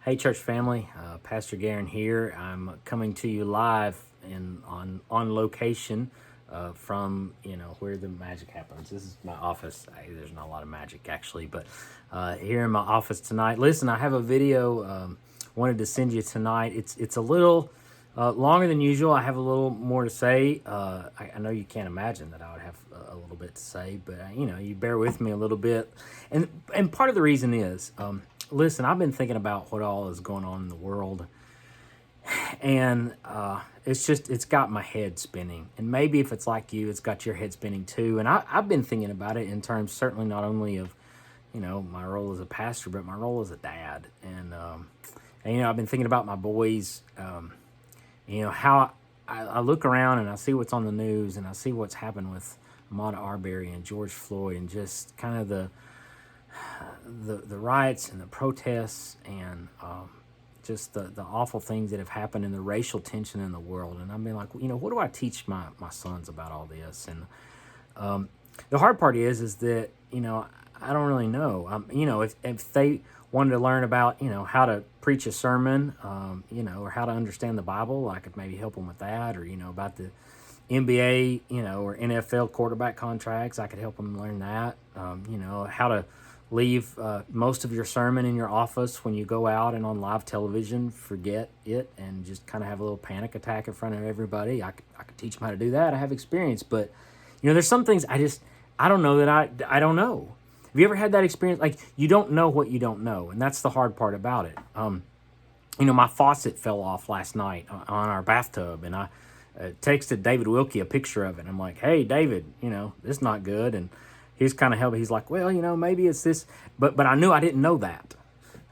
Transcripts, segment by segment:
Hey, church family, Pastor Garin here. I'm coming to you live on location from where the magic happens. This is my office. There's not a lot of magic actually, but here in my office tonight. Listen, I have a video wanted to send you tonight. It's a little longer than usual. I have a little more to say. I know you can't imagine that I would have a little bit to say, but you bear with me a little bit, and part of the reason is. Listen, I've been thinking about what all is going on in the world, and it's got my head spinning. And maybe if it's like you, it's got your head spinning too. And I've been thinking about it in terms certainly not only of, my role as a pastor, but my role as a dad. And I've been thinking about my boys, how I look around and I see what's on the news and I see what's happened with Ahmaud Arbery and George Floyd and just kind of the riots and the protests and just the awful things that have happened and the racial tension in the world. And I've been like, what do I teach my sons about all this? And the hard part is that, I don't really know. If they wanted to learn about, how to preach a sermon, or how to understand the Bible, I could maybe help them with that, or, about the NBA, or NFL quarterback contracts, I could help them learn that, how to leave most of your sermon in your office when you go out and on live television, forget it, and just kind of have a little panic attack in front of everybody. I could teach them how to do that. I have experience, but there's some things I don't know that I don't know. Have you ever had that experience? Like, you don't know what you don't know, and that's the hard part about it. My faucet fell off last night on our bathtub, and I texted David Wilkie a picture of it. I'm like, hey, David, this is not good, and he's kind of helping. He's like, well, maybe it's this, but I knew I didn't know that.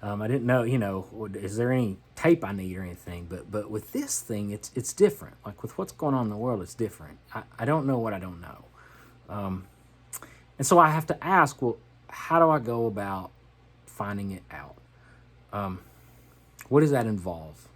I didn't know, is there any tape I need or anything? But with this thing, it's different. Like with what's going on in the world, it's different. I don't know what I don't know, and so I have to ask, well, how do I go about finding it out? What does that involve?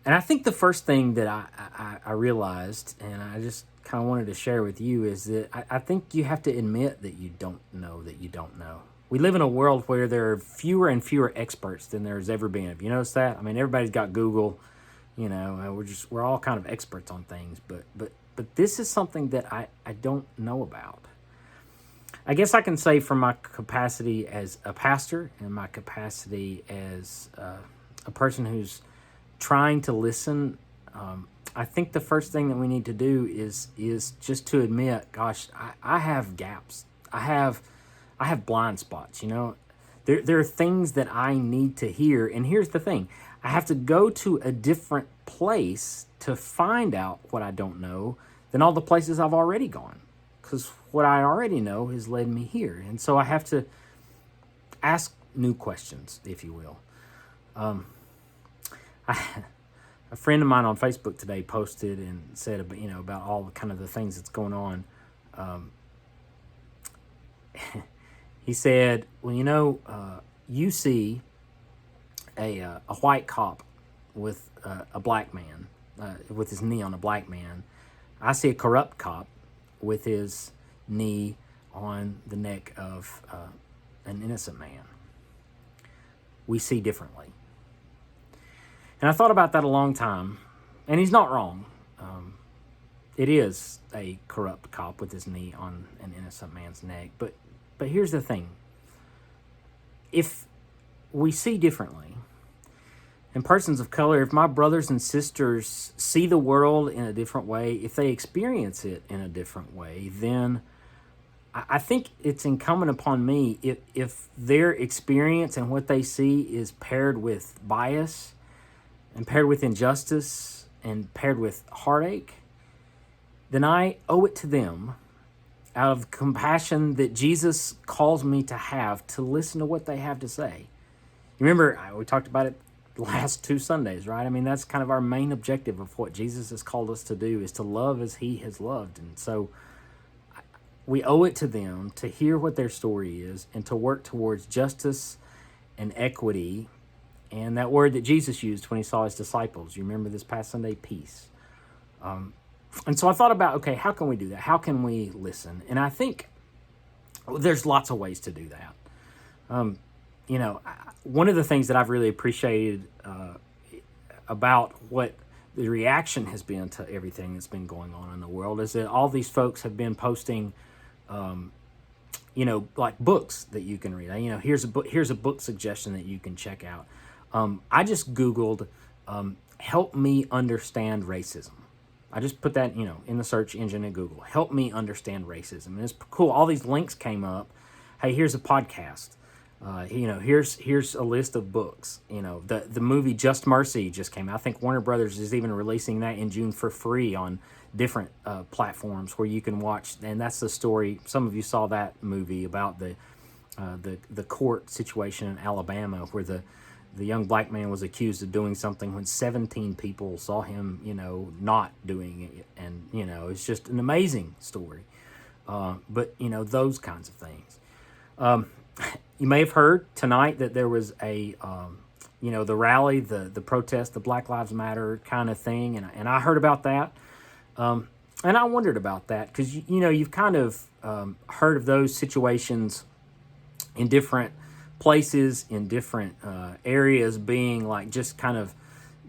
And I think the first thing that I realized, and I just kind of wanted to share with you, is that I think you have to admit that you don't know that you don't know. We live in a world where there are fewer and fewer experts than there's ever been. Have you noticed that? I mean, everybody's got Google, we're all kind of experts on things, but this is something that I don't know about. I guess I can say from my capacity as a pastor and my capacity as a person who's trying to listen, I think the first thing that we need to do is just to admit, gosh, I have gaps. I have blind spots, There are things that I need to hear. And here's the thing. I have to go to a different place to find out what I don't know than all the places I've already gone. Because what I already know has led me here. And so I have to ask new questions, if you will. A friend of mine on Facebook today posted and said, about all the kind of the things that's going on. He said, well, you see a white cop with a black man, with his knee on a black man. I see a corrupt cop with his knee on the neck of an innocent man. We see differently. And I thought about that a long time, and he's not wrong. It is a corrupt cop with his knee on an innocent man's neck. But here's the thing. If we see differently, and persons of color, if my brothers and sisters see the world in a different way, if they experience it in a different way, then I think it's incumbent upon me, if their experience and what they see is paired with bias, and paired with injustice, and paired with heartache, then I owe it to them, out of compassion that Jesus calls me to have, to listen to what they have to say. You remember, we talked about it the last 2 Sundays, right? I mean, that's kind of our main objective of what Jesus has called us to do, is to love as he has loved. And so we owe it to them to hear what their story is and to work towards justice and equity, and that word that Jesus used when he saw his disciples. You remember this past Sunday? Peace. And so I thought about, okay, how can we do that? How can we listen? And I think there's lots of ways to do that. one of the things that I've really appreciated about what the reaction has been to everything that's been going on in the world is that all these folks have been posting, like books that you can read. Here's a book suggestion that you can check out. I just Googled, help me understand racism. I just put that, in the search engine in Google. Help me understand racism. And it's cool. All these links came up. Hey, here's a podcast. Here's a list of books. The movie Just Mercy just came out. I think Warner Brothers is even releasing that in June for free on different platforms where you can watch. And that's the story. Some of you saw that movie about the court situation in Alabama where the young black man was accused of doing something when 17 people saw him, not doing it. And, it's just an amazing story. But, those kinds of things. You may have heard tonight that there was a, the rally, the protest, the Black Lives Matter kind of thing. And I heard about that. And I wondered about that because, you've kind of heard of those situations in different places, in different areas being like just kind of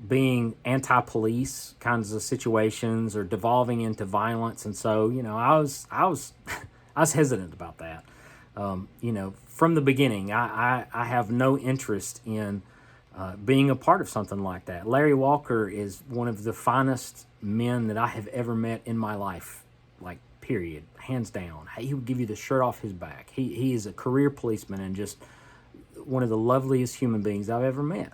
being anti-police kinds of situations or devolving into violence. And so, I was hesitant about that. From the beginning, I have no interest in being a part of something like that. Larry Walker is one of the finest men that I have ever met in my life, like, period, hands down. He would give you the shirt off his back. He is a career policeman and just one of the loveliest human beings I've ever met.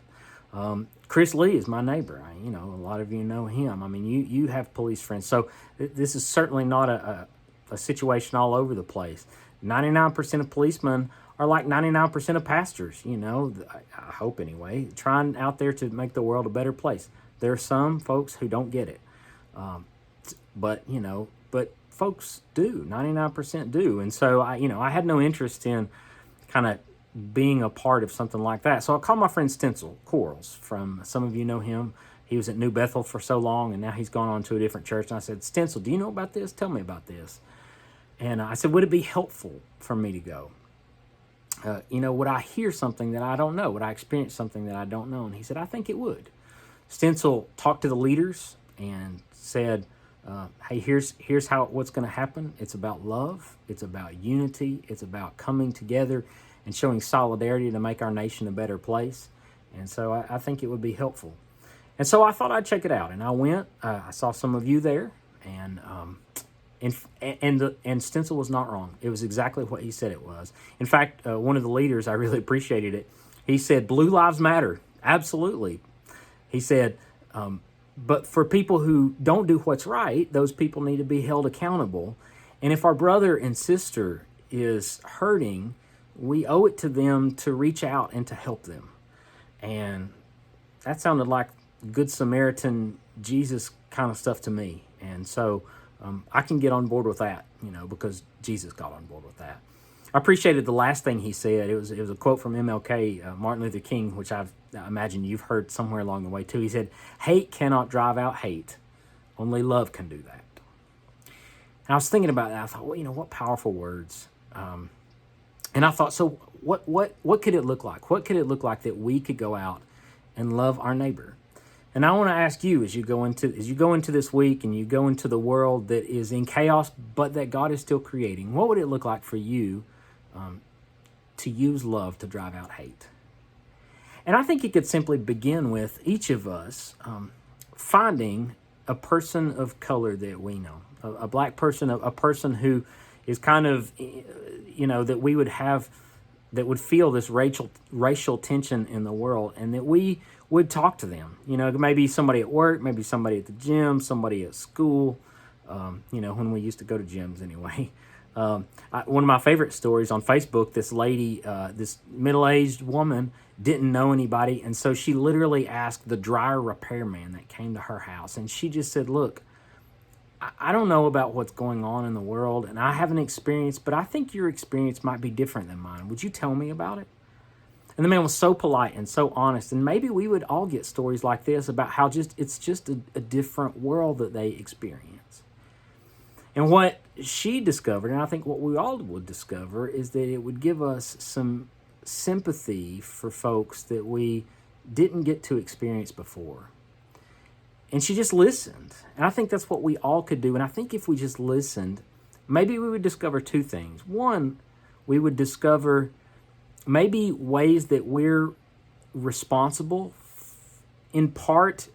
Chris Lee is my neighbor. A lot of you know him. I mean, you have police friends. So this is certainly not a situation all over the place. 99% of policemen are like 99% of pastors, I hope anyway, trying out there to make the world a better place. There are some folks who don't get it. But folks do, 99% do. And so I had no interest in kind of being a part of something like that. So I called my friend Stencil Quarles from, some of you know him. He was at New Bethel for so long, and now he's gone on to a different church. And I said, Stencil, do you know about this? Tell me about this. And I said, would it be helpful for me to go? Would I hear something that I don't know? Would I experience something that I don't know? And he said, I think it would. Stencil talked to the leaders and said, hey, here's what's going to happen. It's about love. It's about unity. It's about coming together and showing solidarity to make our nation a better place. And so I think it would be helpful. And so I thought I'd check it out. And I went. I saw some of you there. And Stencil was not wrong. It was exactly what he said it was. In fact, one of the leaders, I really appreciated it. He said, Blue Lives Matter. Absolutely. He said, but for people who don't do what's right, those people need to be held accountable. And if our brother and sister is hurting, we owe it to them to reach out and to help them. And that sounded like Good Samaritan, Jesus kind of stuff to me. And so I can get on board with that, because Jesus got on board with that. I appreciated the last thing he said. It was a quote from MLK, Martin Luther King, which I imagine you've heard somewhere along the way too. He said, hate cannot drive out hate. Only love can do that. And I was thinking about that. I thought, well, what powerful words. And I thought, so what could it look like? What could it look like that we could go out and love our neighbor? And I want to ask you, as you go into this week and you go into the world that is in chaos, but that God is still creating, what would it look like for you to use love to drive out hate? And I think it could simply begin with each of us finding a person of color that we know, a black person, a person who is kind of, that we would have, that would feel this racial tension in the world, and that we would talk to them. Maybe somebody at work, maybe somebody at the gym, somebody at school, when we used to go to gyms anyway. One of my favorite stories on Facebook, this lady, this middle-aged woman didn't know anybody, and so she literally asked the dryer repairman that came to her house, and she just said, look, I don't know about what's going on in the world, and I haven't experienced, but I think your experience might be different than mine. Would you tell me about it? And the man was so polite and so honest, and maybe we would all get stories like this about how it's just a different world that they experience. And what she discovered, and I think what we all would discover, is that it would give us some sympathy for folks that we didn't get to experience before. And she just listened. And I think that's what we all could do. And I think if we just listened, maybe we would discover two things. One, we would discover maybe ways that we're responsible in part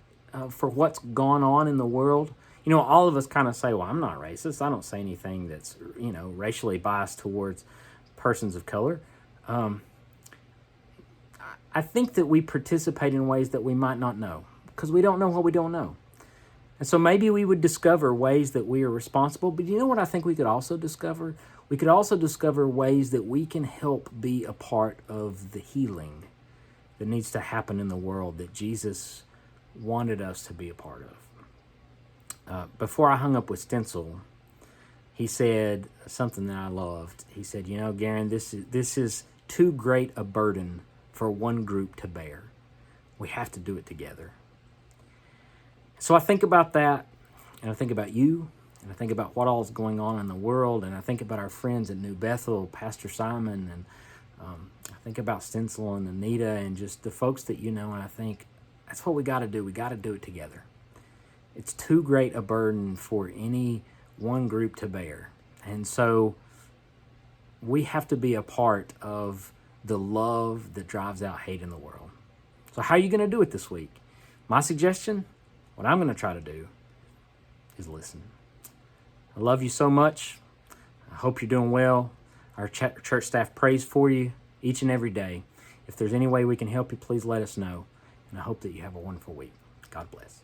for what's gone on in the world. You know, all of us kind of say, well, I'm not racist. I don't say anything that's, racially biased towards persons of color. I think that we participate in ways that we might not know because we don't know what we don't know. And so maybe we would discover ways that we are responsible. But you know what I think we could also discover? We could also discover ways that we can help be a part of the healing that needs to happen in the world that Jesus wanted us to be a part of. Before I hung up with Stencil, he said something that I loved. He said, Garin, this is too great a burden for one group to bear. We have to do it together. So I think about that, and I think about you, and I think about what all is going on in the world, and I think about our friends at New Bethel, Pastor Simon, and I think about Stencil and Anita, and just the folks that and I think that's what we got to do. We got to do it together. It's too great a burden for any one group to bear. And so we have to be a part of the love that drives out hate in the world. So how are you going to do it this week? My suggestion, what I'm going to try to do is listen. I love you so much. I hope you're doing well. Our church staff prays for you each and every day. If there's any way we can help you, please let us know. And I hope that you have a wonderful week. God bless.